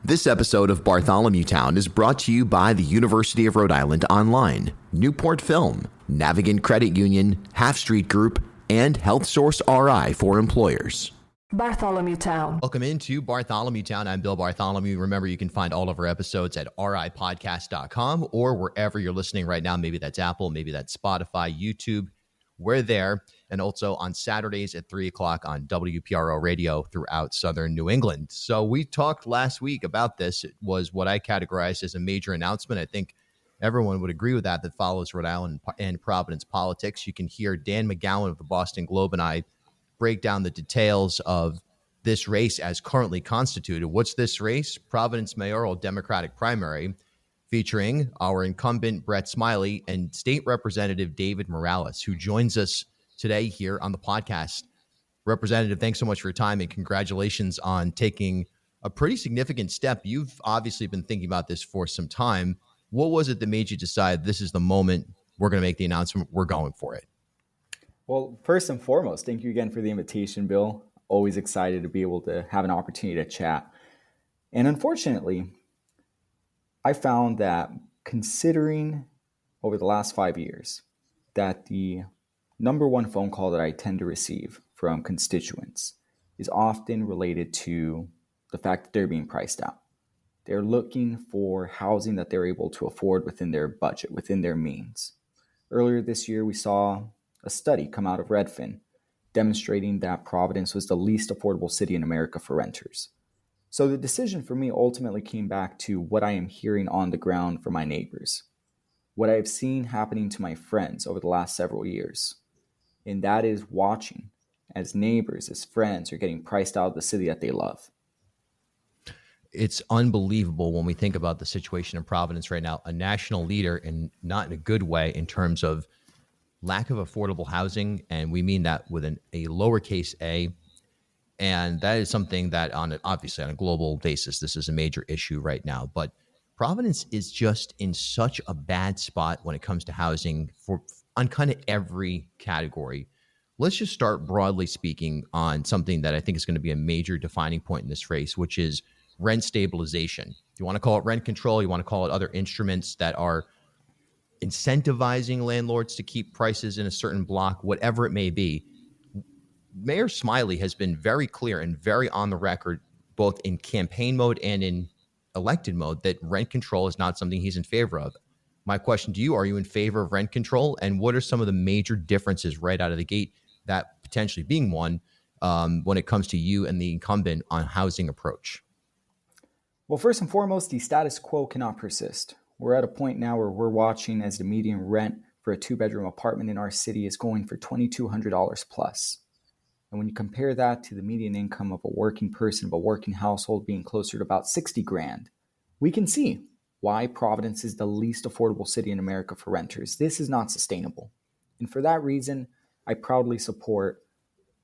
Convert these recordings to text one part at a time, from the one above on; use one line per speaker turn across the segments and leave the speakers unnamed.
This episode of Bartholomew Town is brought to you by the University of Rhode Island Online, Newport Film, Navigant Credit Union, Half Street Group, and Health Source RI for employers.
Bartholomew Town.
Welcome into Bartholomew Town. I'm Bill Bartholomew. Remember, you can find all of our episodes at ripodcast.com or wherever you're listening right now. Maybe that's Apple, maybe that's Spotify, YouTube. We're there. And also on Saturdays at 3 o'clock on WPRO radio throughout Southern New England. So we talked last week about this. It was what I categorized as a major announcement. I think everyone would agree with that follows Rhode Island and Providence politics. You can hear Dan McGowan of the Boston Globe and I break down the details of this race as currently constituted. What's this race? Providence mayoral Democratic primary featuring our incumbent Brett Smiley and State Representative David Morales, who joins us today here on the podcast. Representative, thanks so much for your time and congratulations on taking a pretty significant step. You've obviously been thinking about this for some time. What was it that made you decide this is the moment we're going to make the announcement, we're going for it?
Well, first and foremost, thank you again for the invitation, Bill. Always excited to be able to have an opportunity to chat. And unfortunately, I found that considering over the last 5 years that the number one phone call that I tend to receive from constituents is often related to the fact that they're being priced out. They're looking for housing that they're able to afford within their budget, within their means. Earlier this year, we saw a study come out of Redfin demonstrating that Providence was the least affordable city in America for renters. So the decision for me ultimately came back to what I am hearing on the ground from my neighbors, what I have seen happening to my friends over the last several years. And that is watching as neighbors, as friends are getting priced out of the city that they love.
It's unbelievable when we think about the situation in Providence right now, a national leader, and not in a good way in terms of lack of affordable housing. And we mean that with a lowercase a. And that is something that obviously on a global basis, this is a major issue right now. But Providence is just in such a bad spot when it comes to housing on kind of every category. Let's just start broadly speaking on something that I think is going to be a major defining point in this race, which is rent stabilization. You want to call it rent control, you want to call it other instruments that are incentivizing landlords to keep prices in a certain block, whatever it may be. Mayor Smiley has been very clear and very on the record, both in campaign mode and in elected mode, that rent control is not something he's in favor of. My question to you, are you in favor of rent control? And what are some of the major differences right out of the gate, that potentially being one, when it comes to you and the incumbent on housing approach?
Well, first and foremost, the status quo cannot persist. We're at a point now where we're watching as the median rent for a 2-bedroom apartment in our city is going for $2,200 plus. And when you compare that to the median income of a working person, of a working household being closer to about 60 grand, we can see why Providence is the least affordable city in America for renters. This is not sustainable. And for that reason, I proudly support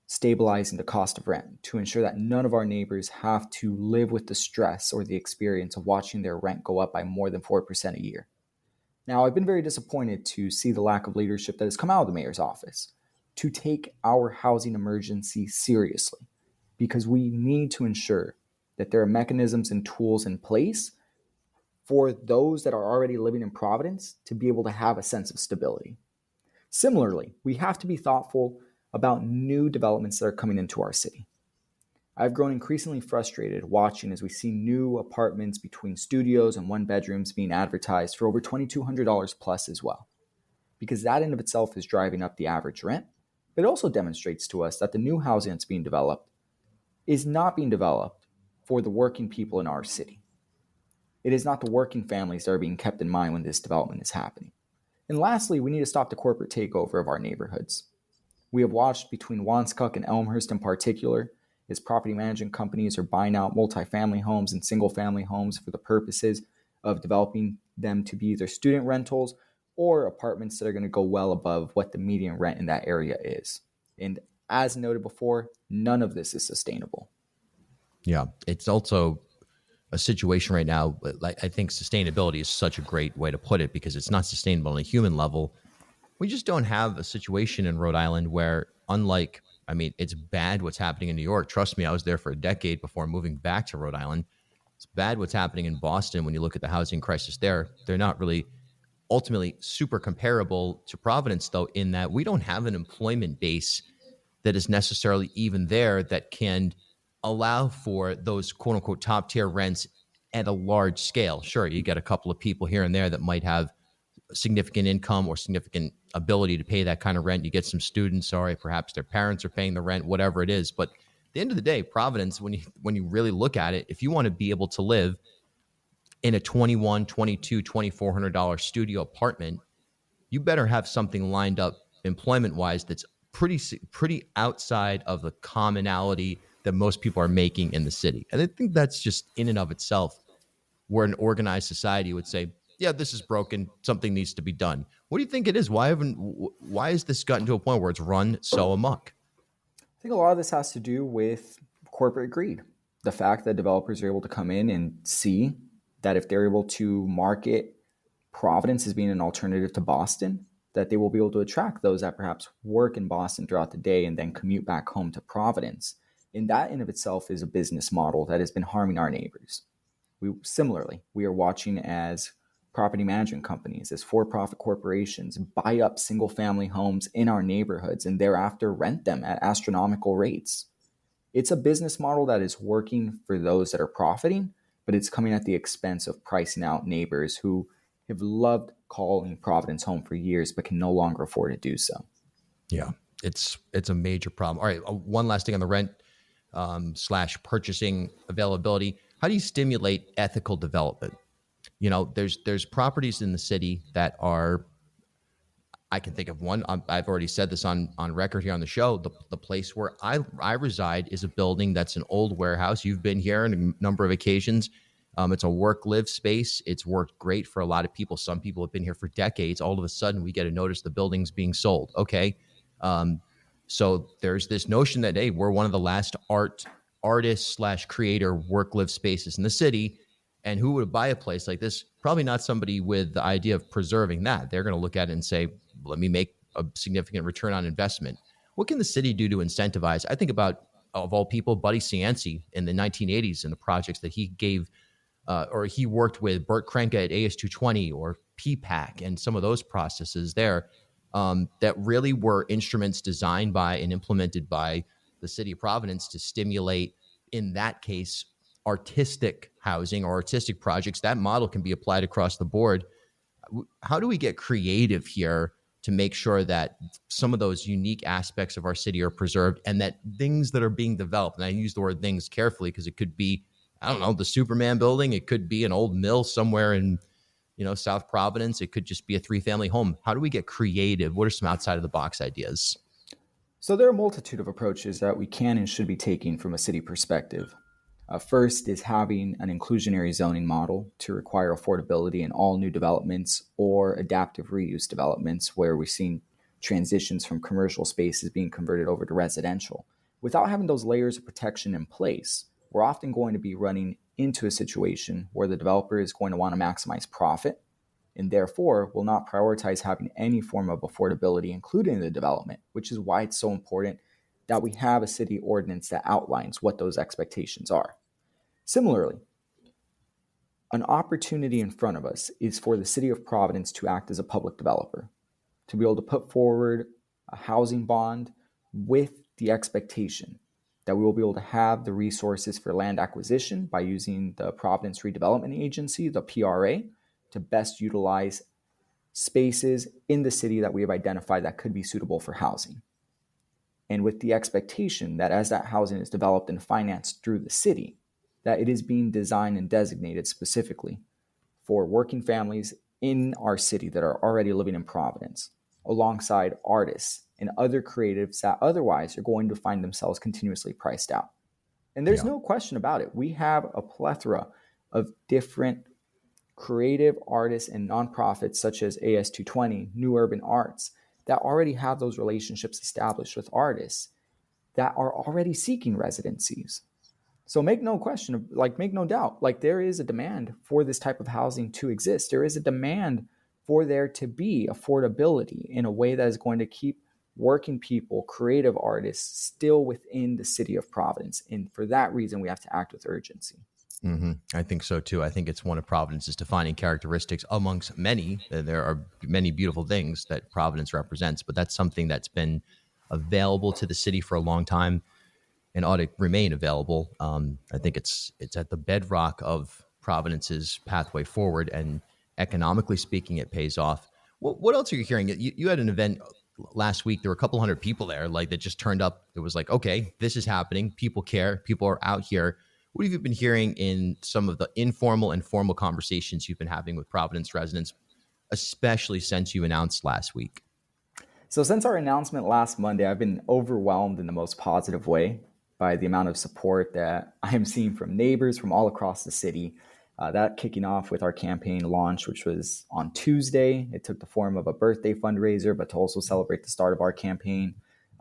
stabilizing the cost of rent to ensure that none of our neighbors have to live with the stress or the experience of watching their rent go up by more than 4% a year. Now, I've been very disappointed to see the lack of leadership that has come out of the mayor's office to take our housing emergency seriously, because we need to ensure that there are mechanisms and tools in place for those that are already living in Providence to be able to have a sense of stability. Similarly, we have to be thoughtful about new developments that are coming into our city. I've grown increasingly frustrated watching as we see new apartments between studios and 1-bedrooms being advertised for over $2,200 plus as well, because that in of itself is driving up the average rent. But it also demonstrates to us that the new housing that's being developed is not being developed for the working people in our city. It is not the working families that are being kept in mind when this development is happening. And lastly, we need to stop the corporate takeover of our neighborhoods. We have watched between Wanskuck and Elmhurst in particular as property management companies are buying out multifamily homes and single-family homes for the purposes of developing them to be either student rentals or apartments that are going to go well above what the median rent in that area is. And as noted before, none of this is sustainable.
Yeah, it's also a situation right now, like I think sustainability is such a great way to put it, because it's not sustainable on a human level. We just don't have a situation in Rhode Island where, unlike, it's bad what's happening in New York. Trust me, I was there for a decade before moving back to Rhode Island. It's bad what's happening in Boston when you look at the housing crisis there. They're not really ultimately super comparable to Providence, though, in that we don't have an employment base that is necessarily even there that can allow for those quote unquote top tier rents at a large scale. Sure, you get a couple of people here and there that might have significant income or significant ability to pay that kind of rent. You get some students, sorry, perhaps their parents are paying the rent, whatever it is. But at the end of the day, Providence, when you really look at it, if you want to be able to live in a $21, $22, $2,400 studio apartment, you better have something lined up employment wise that's pretty outside of the commonality that most people are making in the city. And I think that's just in and of itself where an organized society would say, yeah, this is broken. Something needs to be done. What do you think it is? Why has this gotten to a point where it's run so amok?
I think a lot of this has to do with corporate greed. The fact that developers are able to come in and see that if they're able to market Providence as being an alternative to Boston, that they will be able to attract those that perhaps work in Boston throughout the day and then commute back home to Providence. And that in of itself is a business model that has been harming our neighbors. We are watching as property management companies, as for-profit corporations buy up single-family homes in our neighborhoods and thereafter rent them at astronomical rates. It's a business model that is working for those that are profiting, but it's coming at the expense of pricing out neighbors who have loved calling Providence home for years, but can no longer afford to do so.
Yeah, it's a major problem. All right, one last thing on the rent slash purchasing availability. How do you stimulate ethical development? There's properties in the city that are, I can think of one. I've already said this on record here on the show. The place where I reside is a building that's an old warehouse. You've been here on a number of occasions. It's a work-live space. It's worked great for a lot of people. Some people have been here for decades. All of a sudden, we get a notice the building's being sold. Okay. So there's this notion that, hey, we're one of the last artist slash creator work-live spaces in the city. And who would buy a place like this? Probably not somebody with the idea of preserving that. They're going to look at it and say, let me make a significant return on investment. What can the city do to incentivize? I think about, of all people, Buddy Cianci in the 1980s and the projects that he gave or he worked with Bert Krenke at AS220 or PPAC and some of those processes there that really were instruments designed by and implemented by the city of Providence to stimulate, in that case, artistic housing or artistic projects. That model can be applied across the board. How do we get creative here to make sure that some of those unique aspects of our city are preserved and that things that are being developed, and I use the word things carefully because it could be, I don't know, the Superman building. It could be an old mill somewhere in, South Providence. It could just be a 3-family home. How do we get creative? What are some outside of the box ideas?
So there are a multitude of approaches that we can and should be taking from a city perspective. First is having an inclusionary zoning model to require affordability in all new developments or adaptive reuse developments where we've seen transitions from commercial spaces being converted over to residential. Without having those layers of protection in place, we're often going to be running into a situation where the developer is going to want to maximize profit and therefore will not prioritize having any form of affordability included in the development, which is why it's so important that we have a city ordinance that outlines what those expectations are. Similarly, an opportunity in front of us is for the city of Providence to act as a public developer, to be able to put forward a housing bond with the expectation that we will be able to have the resources for land acquisition by using the Providence Redevelopment Agency, the PRA, to best utilize spaces in the city that we have identified that could be suitable for housing. And with the expectation that as that housing is developed and financed through the city, that it is being designed and designated specifically for working families in our city that are already living in Providence, alongside artists and other creatives that otherwise are going to find themselves continuously priced out. And there's no question about it. We have a plethora of different creative artists and nonprofits such as AS220, New Urban Arts, that already have those relationships established with artists that are already seeking residencies. So make no doubt, there is a demand for this type of housing to exist. There is a demand for there to be affordability in a way that is going to keep working people, creative artists, still within the city of Providence. And for that reason, we have to act with urgency.
I think so too. I think it's one of Providence's defining characteristics amongst many. There are many beautiful things that Providence represents, but that's something that's been available to the city for a long time and ought to remain available. I think it's at the bedrock of Providence's pathway forward, and economically speaking, it pays off. What else are you hearing? You had an event last week. There were a couple hundred people there, like that just turned up. It was like, okay, this is happening. People care. People are out here. What have you been hearing in some of the informal and formal conversations you've been having with Providence residents, especially since you announced last week?
So, since our announcement last Monday, I've been overwhelmed in the most positive way by the amount of support that I am seeing from neighbors from all across the city. That kicking off with our campaign launch, which was on Tuesday. It took the form of a birthday fundraiser, but to also celebrate the start of our campaign.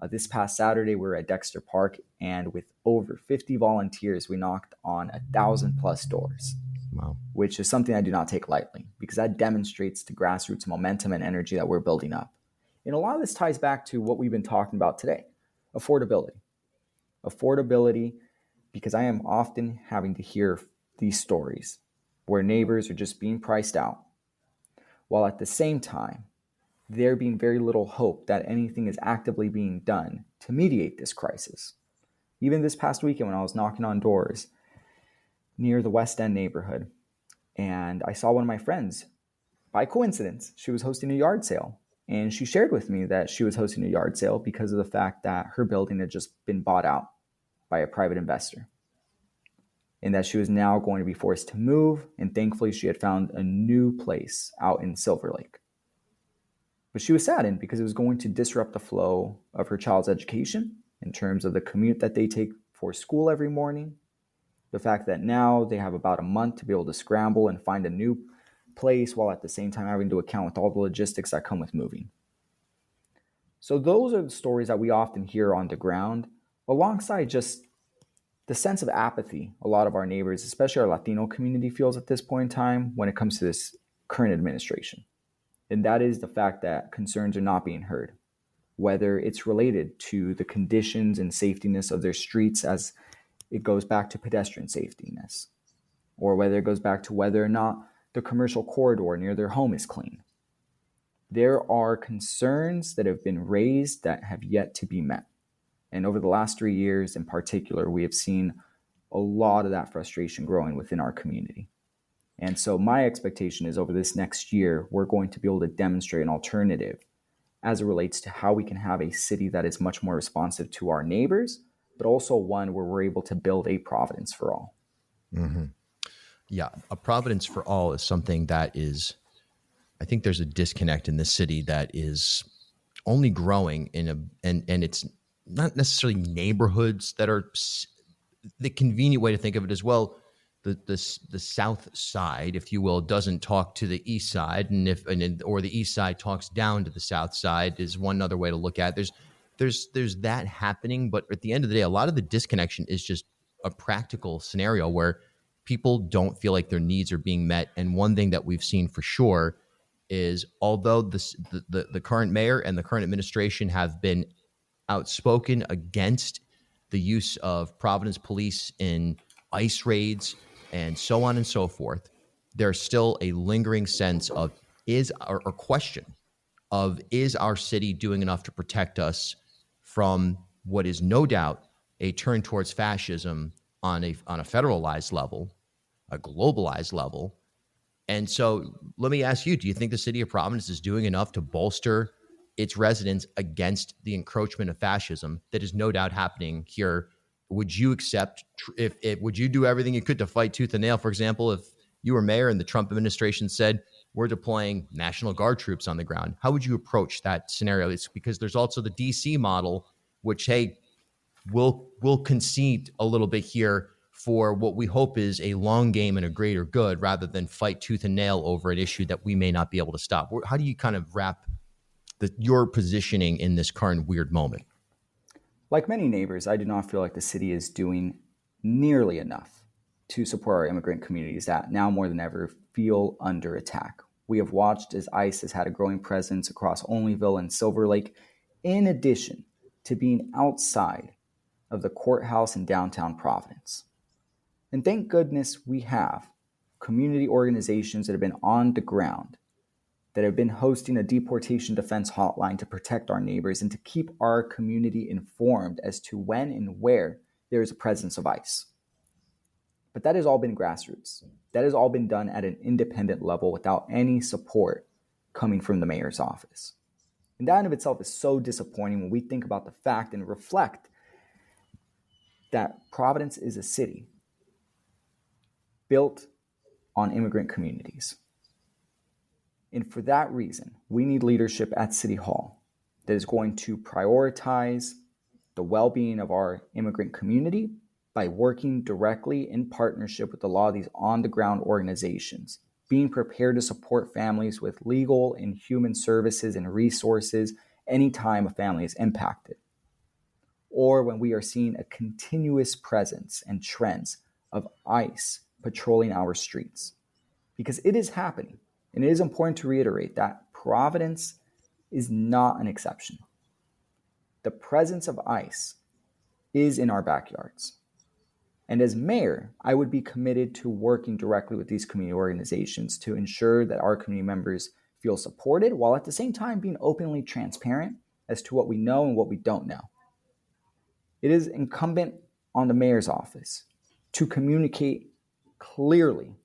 This past Saturday, we were at Dexter Park, and with over 50 volunteers, we knocked on 1,000 plus doors.
Wow.
Which is something I do not take lightly, because that demonstrates the grassroots momentum and energy that we're building up. And a lot of this ties back to what we've been talking about today, affordability. Affordability, because I am often having to hear these stories where neighbors are just being priced out, while at the same time, there being very little hope that anything is actively being done to mediate this crisis. Even this past weekend when I was knocking on doors near the West End neighborhood, and I saw one of my friends, by coincidence, she was hosting a yard sale. And she shared with me that she was hosting a yard sale because of the fact that her building had just been bought out by a private investor, and that she was now going to be forced to move. And thankfully, she had found a new place out in Silver Lake. But she was saddened because it was going to disrupt the flow of her child's education in terms of the commute that they take for school every morning. The fact that now they have about a month to be able to scramble and find a new place while at the same time having to account with all the logistics that come with moving. So those are the stories that we often hear on the ground, alongside just the sense of apathy a lot of our neighbors, especially our Latino community, feels at this point in time when it comes to this current administration. And that is the fact that concerns are not being heard, whether it's related to the conditions and safetiness of their streets as it goes back to pedestrian safetiness, or whether it goes back to whether or not the commercial corridor near their home is clean. There are concerns that have been raised that have yet to be met. And over the last 3 years in particular, we have seen a lot of that frustration growing within our community. And so my expectation is over this next year, we're going to be able to demonstrate an alternative as it relates to how we can have a city that is much more responsive to our neighbors, but also one where we're able to build a Providence for all.
Mm-hmm. Yeah, a Providence for all is something that is, I think there's a disconnect in this city that is only growing and it's not necessarily neighborhoods that are the convenient way to think of it as well. The south side, if you will, doesn't talk to the east side, or the east side talks down to the south side is one other way to look at it. There's that happening, but at the end of the day, a lot of the disconnection is just a practical scenario where people don't feel like their needs are being met. And one thing that we've seen for sure is, although the current mayor and the current administration have been outspoken against the use of Providence police in ICE raids and so on and so forth, there's still a lingering sense of question of, is our city doing enough to protect us from what is no doubt a turn towards fascism on a federalized level, a globalized level. And so let me ask you, do you think the city of Providence is doing enough to bolster its residents against the encroachment of fascism that is no doubt happening here? Would you accept, would you do everything you could to fight tooth and nail, for example, if you were mayor and the Trump administration said, we're deploying National Guard troops on the ground? How would you approach that scenario? It's because there's also the DC model, which, hey, we'll concede a little bit here for what we hope is a long game and a greater good, rather than fight tooth and nail over an issue that we may not be able to stop. How do you kind of wrap your positioning in this current weird moment?
Like many neighbors, I do not feel like the city is doing nearly enough to support our immigrant communities that now more than ever feel under attack. We have watched as ICE has had a growing presence across Olneyville and Silver Lake, in addition to being outside of the courthouse in downtown Providence. And thank goodness we have community organizations that have been on the ground, that have been hosting a deportation defense hotline to protect our neighbors and to keep our community informed as to when and where there is a presence of ICE. But that has all been grassroots. That has all been done at an independent level without any support coming from the mayor's office. And that in of itself is so disappointing when we think about the fact and reflect that Providence is a city built on immigrant communities. And for that reason, we need leadership at City Hall that is going to prioritize the well-being of our immigrant community by working directly in partnership with a lot of these on-the-ground organizations, being prepared to support families with legal and human services and resources anytime a family is impacted, or when we are seeing a continuous presence and trends of ICE patrolling our streets. Because it is happening, and it is important to reiterate that Providence is not an exception. The presence of ICE is in our backyards. And as mayor, I would be committed to working directly with these community organizations to ensure that our community members feel supported, while at the same time being openly transparent as to what we know and what we don't know. It is incumbent on the mayor's office to communicate clearly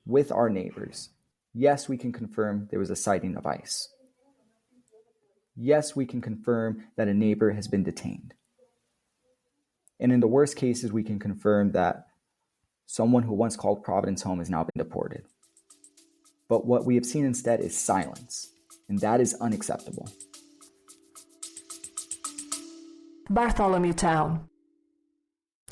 with our neighbors. Yes, we can confirm there was a sighting of ICE. Yes, we can confirm that a neighbor has been detained. And in the worst cases, we can confirm that someone who once called Providence home has now been deported. But what we have seen instead is silence, and that is unacceptable.
Bartholomew Town.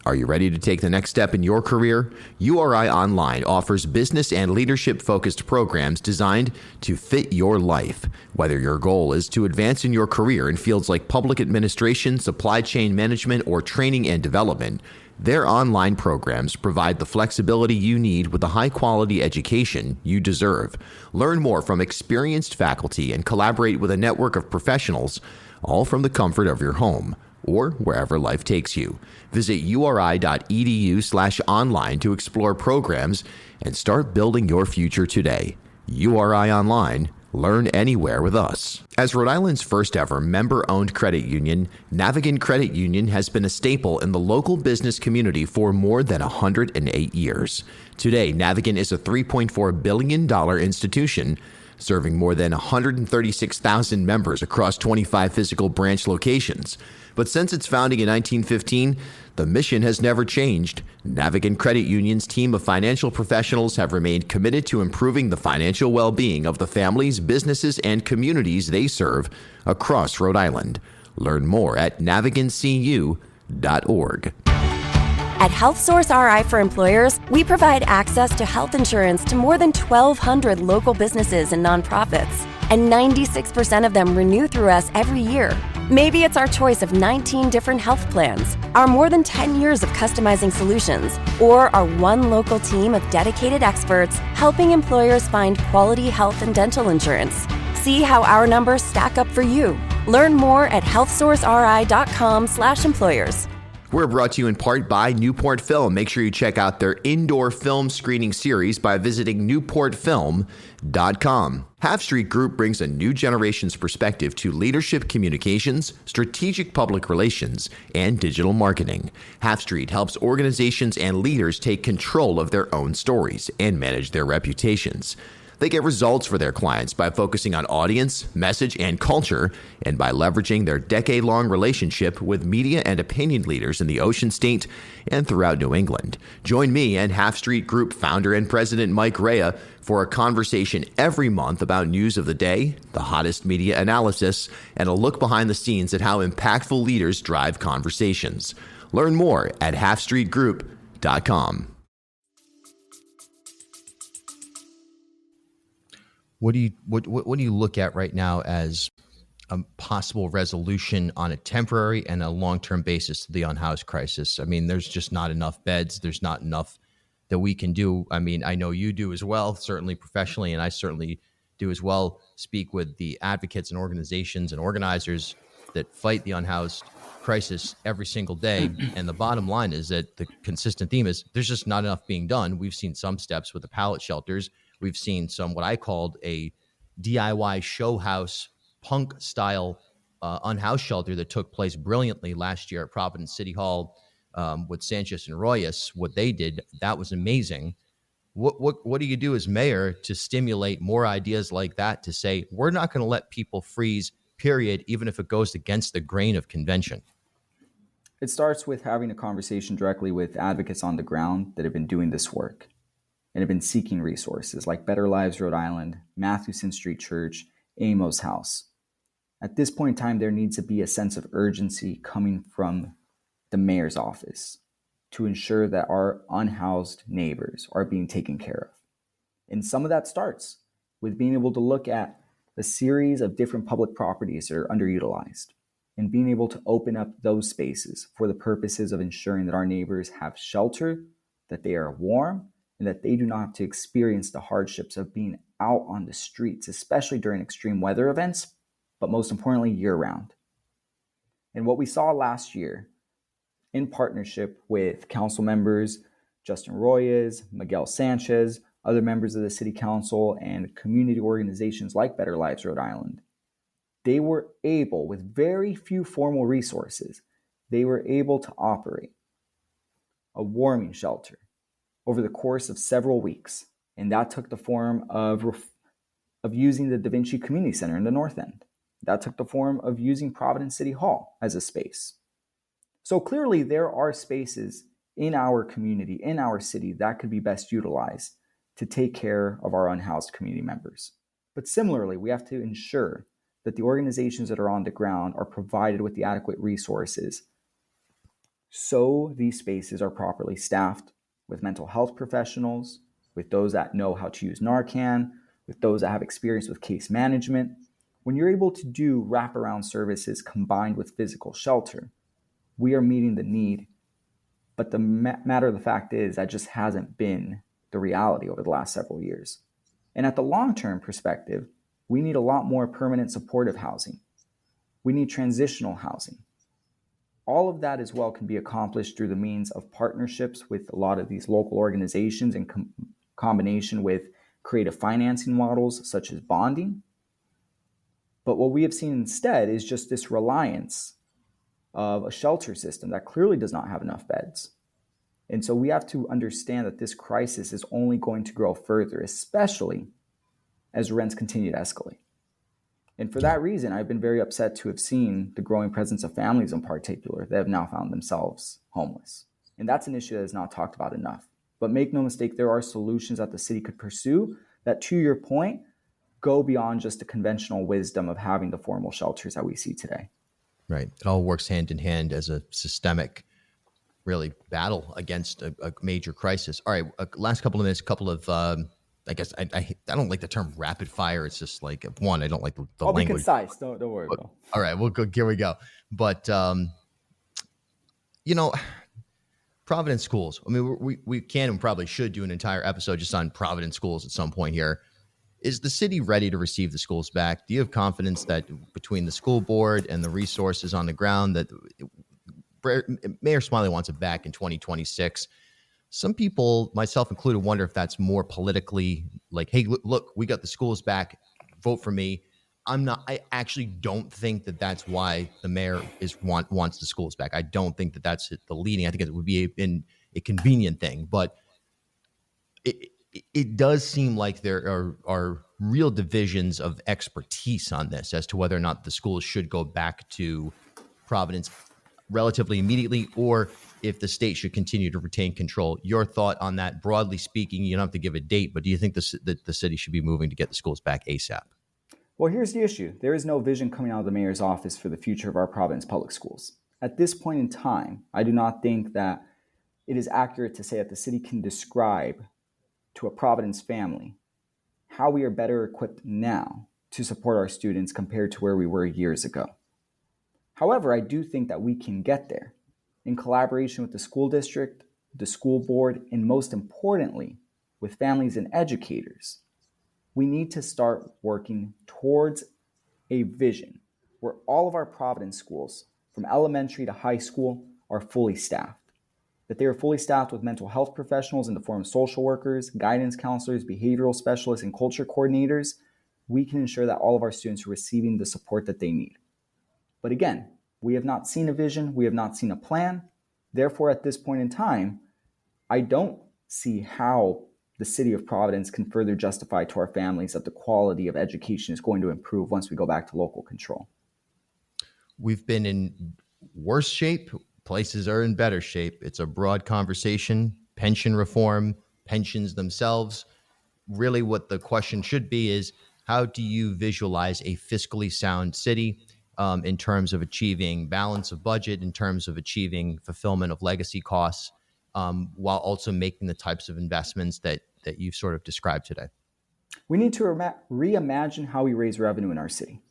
Are you ready to take the next step in your career? URI Online offers business and leadership-focused programs designed to fit your life. Whether your goal is to advance in your career in fields like public administration, supply chain management, or training and development, their online programs provide the flexibility you need with the high-quality education you deserve. Learn more from experienced faculty and collaborate with a network of professionals, all from the comfort of your home or wherever life takes you. Visit uri.edu/online to explore programs and start building your future today. URI Online. Learn anywhere with us. As Rhode Island's first ever member-owned credit union, Navigant Credit Union has been a staple in the local business community for more than 108 years. Today, Navigant is a $3.4 billion institution serving more than 136,000 members across 25 physical branch locations. But since its founding in 1915, the mission has never changed. Navigant Credit Union's team of financial professionals have remained committed to improving the financial well-being of the families, businesses, and communities they serve across Rhode Island. Learn more at navigantcu.org.
At HealthSource RI for Employers, we provide access to health insurance to more than 1,200 local businesses and nonprofits, and 96% of them renew through us every year. Maybe it's our choice of 19 different health plans, our more than 10 years of customizing solutions, or our one local team of dedicated experts helping employers find quality health and dental insurance. See how our numbers stack up for you. Learn more at healthsourceri.com/employers.
We're brought to you in part by Newport Film. Make sure you check out their indoor film screening series by visiting newportfilm.com. Half Street Group brings a new generation's perspective to leadership communications, strategic public relations, and digital marketing. Half Street helps organizations and leaders take control of their own stories and manage their reputations. They get results for their clients by focusing on audience, message, and culture, and by leveraging their decade-long relationship with media and opinion leaders in the Ocean State and throughout New England. Join me and Half Street Group founder and president Mike Rea for a conversation every month about news of the day, the hottest media analysis, and a look behind the scenes at how impactful leaders drive conversations. Learn more at halfstreetgroup.com. What do you look at right now as a possible resolution on a temporary and a long-term basis to the unhoused crisis? I mean, there's just not enough beds. There's not enough that we can do. I mean, I know you do as well, certainly professionally, and I certainly do as well. Speak with the advocates and organizations and organizers that fight the unhoused crisis every single day. And the bottom line is that the consistent theme is there's just not enough being done. We've seen some steps with the pallet shelters. We've seen some, what I called a DIY show house punk style unhoused shelter that took place brilliantly last year at Providence City Hall with Sanchez and Royas. What they did, that was amazing. What do you do as mayor to stimulate more ideas like that, to say we're not going to let people freeze, period, even if it goes against the grain of convention?
It starts with having a conversation directly with advocates on the ground that have been doing this work and have been seeking resources like Better Lives Rhode Island, Mathewson Street Church, Amos House. At this point in time, there needs to be a sense of urgency coming from the mayor's office to ensure that our unhoused neighbors are being taken care of. And some of that starts with being able to look at the series of different public properties that are underutilized and being able to open up those spaces for the purposes of ensuring that our neighbors have shelter, that they are warm, and that they do not have to experience the hardships of being out on the streets, especially during extreme weather events, but most importantly, year-round. And what we saw last year, in partnership with council members Justin Royas, Miguel Sanchez, other members of the city council, and community organizations like Better Lives Rhode Island, they were able, with very few formal resources, they were able to operate a warming shelter over the course of several weeks. And that took the form of using the Da Vinci Community Center in the North End. That took the form of using Providence City Hall as a space. So clearly there are spaces in our community, in our city, that could be best utilized to take care of our unhoused community members. But similarly, we have to ensure that the organizations that are on the ground are provided with the adequate resources so these spaces are properly staffed with mental health professionals, with those that know how to use Narcan, with those that have experience with case management. When you're able to do wraparound services combined with physical shelter, we are meeting the need. But the matter of the fact is that just hasn't been the reality over the last several years. And at the long-term perspective, we need a lot more permanent supportive housing. We need transitional housing. All of that as well can be accomplished through the means of partnerships with a lot of these local organizations in combination with creative financing models such as bonding. But what we have seen instead is just this reliance of a shelter system that clearly does not have enough beds. And so we have to understand that this crisis is only going to grow further, especially as rents continue to escalate. And for that reason, I've been very upset to have seen the growing presence of families in particular that have now found themselves homeless. And that's an issue that is not talked about enough. But make no mistake, there are solutions that the city could pursue that, to your point, go beyond just the conventional wisdom of having the formal shelters that we see today.
Right. It all works hand in hand as a systemic, really, battle against a major crisis. All right. Last couple of minutes, I guess I don't like the term rapid fire. It's just like, one, I don't like the
I'll
language.
Be concise. Don't worry,
but,
Bill.
All right. Well, here we go. But, Providence schools. I mean, we can and probably should do an entire episode just on Providence schools at some point here. Is the city ready to receive the schools back? Do you have confidence that between the school board and the resources on the ground that Mayor Smiley wants it back in 2026? Some people, myself included, wonder if that's more politically like, hey, look, we got the schools back, vote for me. I actually don't think that that's why the mayor wants the schools back. I don't think that that's the leading. I think it would be a convenient thing, but it does seem like there are real divisions of expertise on this as to whether or not the schools should go back to Providence relatively immediately, or if the state should continue to retain control. Your thought on that, broadly speaking? You don't have to give a date, but do you think that the city should be moving to get the schools back ASAP?
Well, here's the issue. There is no vision coming out of the mayor's office for the future of our Providence public schools. At this point in time, I do not think that it is accurate to say that the city can describe to a Providence family how we are better equipped now to support our students compared to where we were years ago. However, I do think that we can get there in collaboration with the school district, the school board, and most importantly, with families and educators. We need to start working towards a vision where all of our Providence schools, from elementary to high school, are fully staffed. That they are fully staffed with mental health professionals in the form of social workers, guidance counselors, behavioral specialists, and culture coordinators, we can ensure that all of our students are receiving the support that they need. But again, we have not seen a vision, we have not seen a plan. Therefore, at this point in time, I don't see how the city of Providence can further justify to our families that the quality of education is going to improve once we go back to local control.
We've been in worse shape. Places are in better shape. It's a broad conversation. Pension reform, pensions themselves. Really what the question should be is, how do you visualize a fiscally sound city in terms of achieving balance of budget, in terms of achieving fulfillment of legacy costs, while also making the types of investments that you've sort of described today?
We need to reimagine how we raise revenue in our city.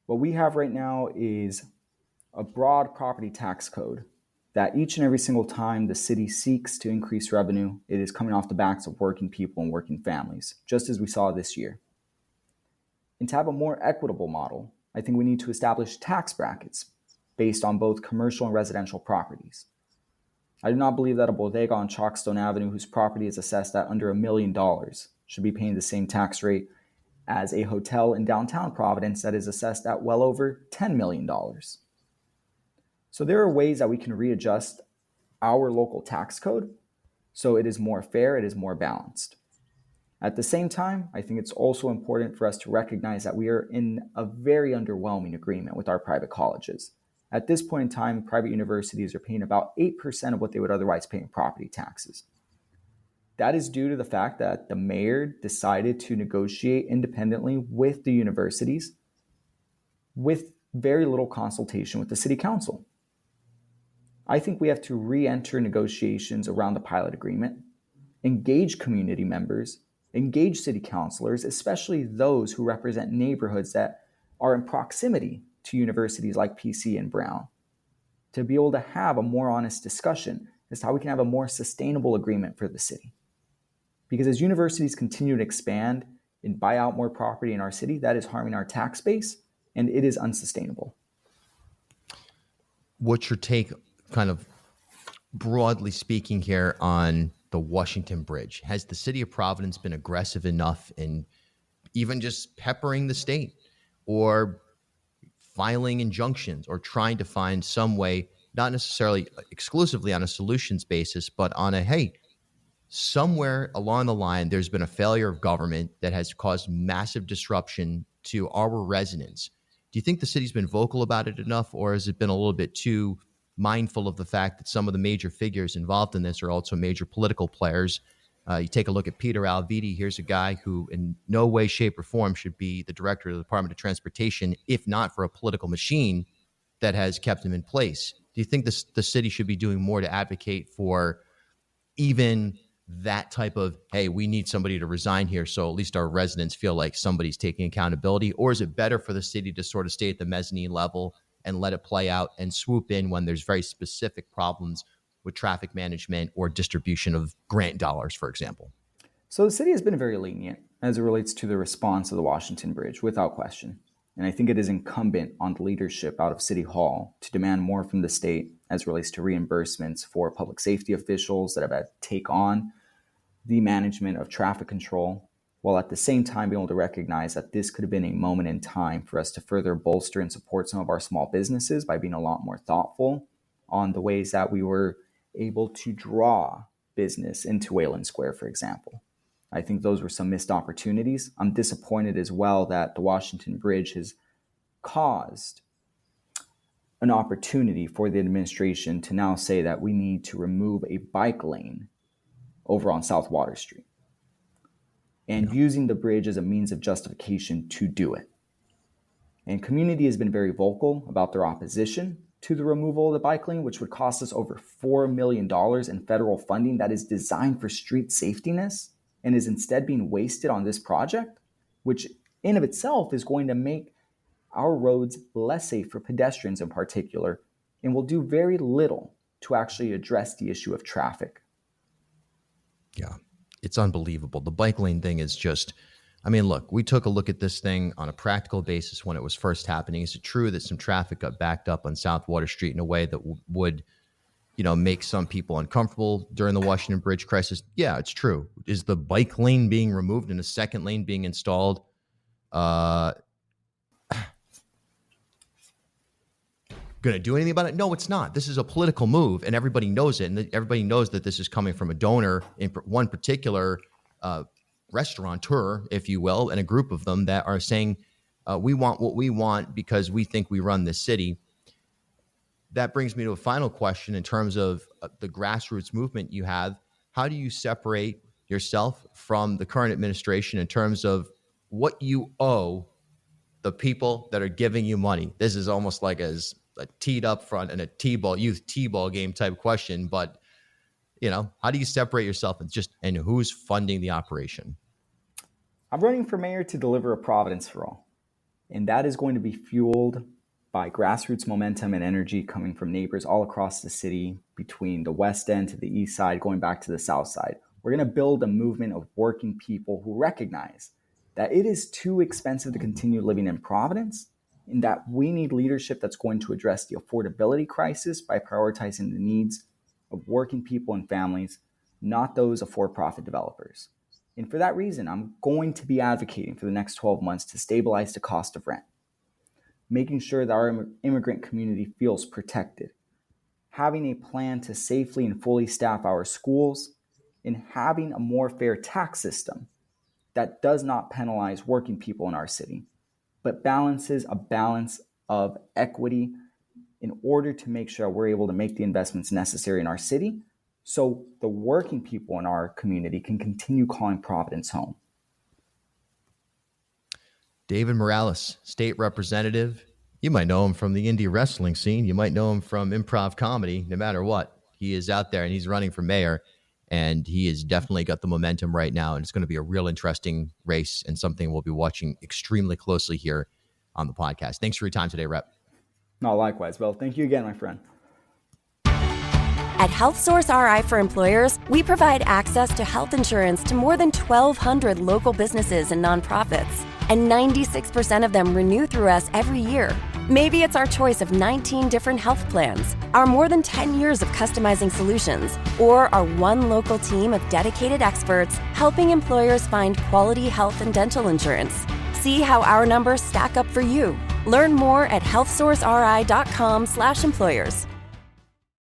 What we have right now is a broad property tax code that each and every single time the city seeks to increase revenue, it is coming off the backs of working people and working families, just as we saw this year. And to have a more equitable model, I think we need to establish tax brackets based on both commercial and residential properties. I do not believe that a bodega on Chalkstone Avenue whose property is assessed at under $1 million should be paying the same tax rate as a hotel in downtown Providence that is assessed at well over $10 million. So there are ways that we can readjust our local tax code so it is more fair, it is more balanced. At the same time, I think it's also important for us to recognize that we are in a very underwhelming agreement with our private colleges. At this point in time, private universities are paying about 8% of what they would otherwise pay in property taxes. That is due to the fact that the mayor decided to negotiate independently with the universities with very little consultation with the city council. I think we have to re-enter negotiations around the pilot agreement, engage community members, engage city councilors, especially those who represent neighborhoods that are in proximity to universities like PC and Brown, to be able to have a more honest discussion as to how we can have a more sustainable agreement for the city. Because as universities continue to expand and buy out more property in our city, that is harming our tax base, and it is unsustainable.
What's your take, kind of broadly speaking, here on the Washington Bridge? Has the city of Providence been aggressive enough in even just peppering the state or filing injunctions or trying to find some way, not necessarily exclusively on a solutions basis, but on a, hey, somewhere along the line, there's been a failure of government that has caused massive disruption to our residents. Do you think the city's been vocal about it enough, or has it been a little bit too mindful of the fact that some of the major figures involved in this are also major political players? You take a look at Peter Alviti. Here's a guy who in no way, shape, or form should be the director of the Department of Transportation, if not for a political machine that has kept him in place. Do you think the city should be doing more to advocate for even that type of, hey, we need somebody to resign here so at least our residents feel like somebody's taking accountability? Or is it better for the city to sort of stay at the mezzanine level and let it play out and swoop in when there's very specific problems with traffic management or distribution of grant dollars, for example?
So the city has been very lenient as it relates to the response of the Washington Bridge, without question. And I think it is incumbent on the leadership out of City Hall to demand more from the state as it relates to reimbursements for public safety officials that have had to take on the management of traffic control, while at the same time being able to recognize that this could have been a moment in time for us to further bolster and support some of our small businesses by being a lot more thoughtful on the ways that we were able to draw business into Wayland Square, for example. I think those were some missed opportunities. I'm disappointed as well that the Washington Bridge has caused an opportunity for the administration to now say that we need to remove a bike lane over on South Water Street and using the bridge as a means of justification to do it. And community has been very vocal about their opposition to the removal of the bike lane, which would cost us over $4 million in federal funding that is designed for street safetiness and is instead being wasted on this project, which in of itself is going to make our roads less safe for pedestrians in particular, and will do very little to actually address the issue of traffic.
Yeah, it's unbelievable. The bike lane thing is just I mean, look, we took a look at this thing on a practical basis when it was first happening. Is it true that some traffic got backed up on South Water Street in a way that would, make some people uncomfortable during the Washington Bridge crisis? Yeah, it's true. Is the bike lane being removed and a second lane being installed going to do anything about it? No, it's not. This is a political move, and everybody knows it. And everybody knows that this is coming from a donor in one particular restaurateur, if you will, and a group of them that are saying, we want what we want because we think we run this city. That brings me to a final question in terms of the grassroots movement you have. How do you separate yourself from the current administration in terms of what you owe the people that are giving you money? This is almost like a teed up front and a youth T-ball game type question, but how do you separate yourself and who's funding the operation?
I'm running for mayor to deliver a Providence for all, and that is going to be fueled by grassroots momentum and energy coming from neighbors all across the city, between the west end to the east side, going back to the south side. We're going to build a movement of working people who recognize that it is too expensive to continue living in Providence, and that we need leadership that's going to address the affordability crisis by prioritizing the needs of working people and families, not those of for-profit developers. And for that reason, I'm going to be advocating for the next 12 months to stabilize the cost of rent, making sure that our immigrant community feels protected, having a plan to safely and fully staff our schools, and having a more fair tax system that does not penalize working people in our city, but balances a balance of equity in order to make sure we're able to make the investments necessary in our city so the working people in our community can continue calling Providence home.
David Morales, state representative. You might know him from the indie wrestling scene. You might know him from improv comedy. No matter what, he is out there and he's running for mayor, and he has definitely got the momentum right now. And it's going to be a real interesting race and something we'll be watching extremely closely here on the podcast. Thanks for your time today, Rep.
No, likewise. Well, thank you again, my friend.
At HealthSource RI for Employers, we provide access to health insurance to more than 1,200 local businesses and nonprofits, and 96% of them renew through us every year. Maybe it's our choice of 19 different health plans, our more than 10 years of customizing solutions, or our one local team of dedicated experts helping employers find quality health and dental insurance. See how our numbers stack up for you. Learn more at healthsourceri.com/employers.